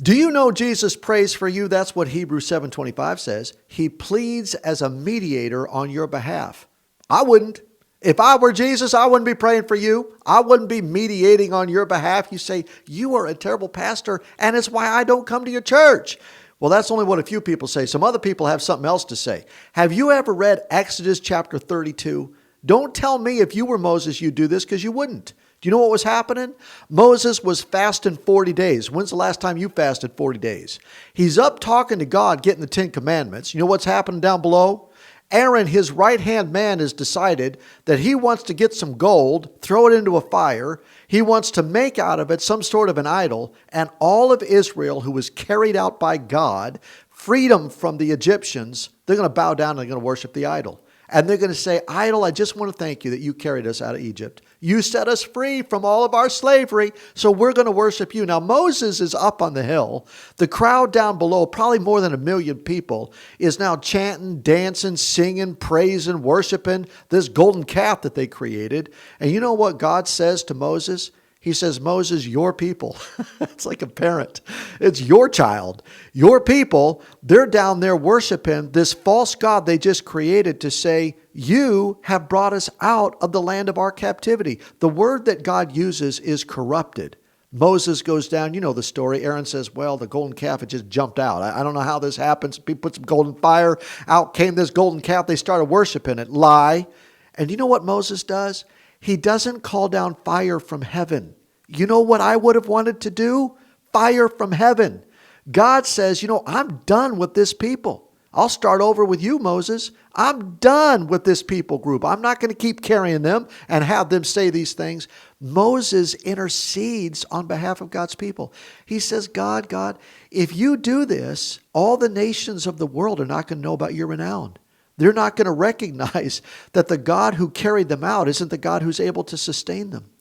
Do you know Jesus prays for you? That's what Hebrews 7:25 says. He pleads as a mediator on your behalf. I wouldn't. If I were Jesus, I wouldn't be praying for you. I wouldn't be mediating on your behalf. You say, you are a terrible pastor, and it's why I don't come to your church. Well, that's only what a few people say. Some other people have something else to say. Have you ever read Exodus chapter 32? Don't tell me if you were Moses you'd do this, because you wouldn't. Do you know what was happening? Moses was fasting 40 days. When's the last time you fasted 40 days? He's up talking to God, getting the 10 commandments. You know what's happening down below? Aaron, his right-hand man, has decided that he wants to get some gold, throw it into a fire. He wants to make out of it some sort of an idol. And all of Israel, who was carried out by God, freedom from the Egyptians, they're going to bow down and they're going to worship the idol. And they're going to say, idol, I just want to thank you that you carried us out of Egypt. You set us free from all of our slavery, so we're going to worship you. Now, Moses is up on the hill. The crowd down below, probably more than 1 million people, is now chanting, dancing, singing, praising, worshiping this golden calf that they created. And you know what God says to Moses? He says, Moses, your people. It's like a parent. It's your child. Your people, they're down there worshiping this false god they just created to say, you have brought us out of the land of our captivity. The word that God uses is corrupted. Moses goes down, you know the story. Aaron says, well, the golden calf had just jumped out. I don't know how this happens. People put some golden fire. Out came this golden calf. They started worshiping it. Lie. And you know what Moses does? He doesn't call down fire from heaven. You know what I would have wanted to do? Fire from heaven. God says, I'm done with this people. I'll start over with you, Moses. I'm done with this people group. I'm not going to keep carrying them and have them say these things. Moses intercedes on behalf of God's people. He says, God, if you do this, all the nations of the world are not going to know about your renown. They're not going to recognize that the God who carried them out isn't the God who's able to sustain them.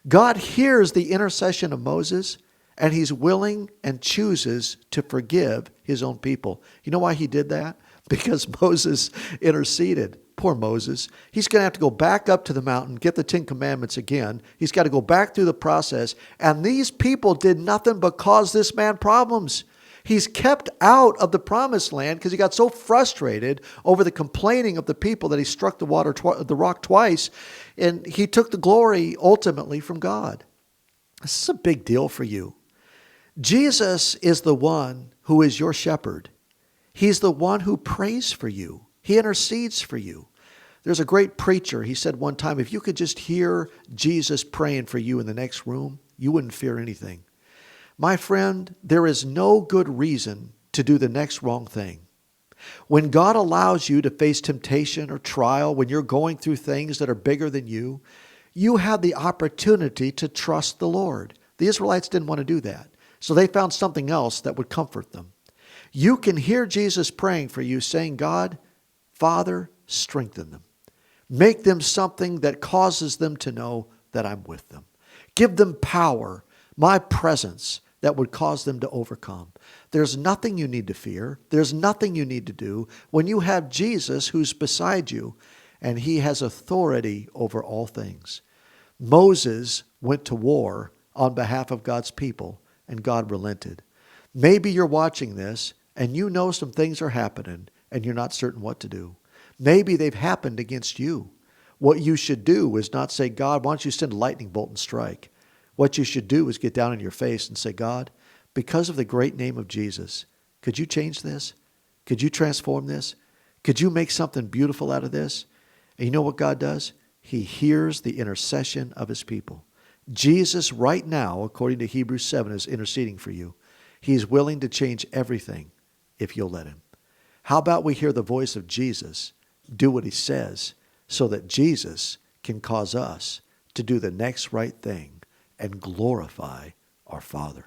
God hears the intercession of Moses, and he's willing and chooses to forgive his own people. You know why he did that? Because Moses interceded. Poor Moses. He's going to have to go back up to the mountain, get the 10 commandments again. He's got to go back through the process. And these people did nothing but cause this man problems. He's kept out of the promised land because he got so frustrated over the complaining of the people that he struck the rock twice, and he took the glory ultimately from God. This is a big deal for you. Jesus is the one who is your shepherd. He's the one who prays for you. He intercedes for you. There's a great preacher. He said one time, if you could just hear Jesus praying for you in the next room, you wouldn't fear anything. My friend, there is no good reason to do the next wrong thing. When God allows you to face temptation or trial, when you're going through things that are bigger than you have the opportunity to trust the Lord. The Israelites didn't want to do that, so they found something else that would comfort them. You can hear Jesus praying for you, saying, God, Father, strengthen them. Make them something that causes them to know that I'm with them. Give them power, my presence, that would cause them to overcome. There's nothing you need to fear. There's nothing you need to do when you have Jesus who's beside you, and he has authority over all things. Moses went to war on behalf of God's people, and God relented. Maybe you're watching this, and you know some things are happening, and you're not certain what to do. Maybe they've happened against you. What you should do is not say, God, why don't you send a lightning bolt and strike? What you should do is get down on your face and say, God, because of the great name of Jesus, could you change this? Could you transform this? Could you make something beautiful out of this? And you know what God does? He hears the intercession of his people. Jesus right now, according to Hebrews 7, is interceding for you. He's willing to change everything if you'll let him. How about we hear the voice of Jesus, do what he says, so that Jesus can cause us to do the next right thing and glorify our Father.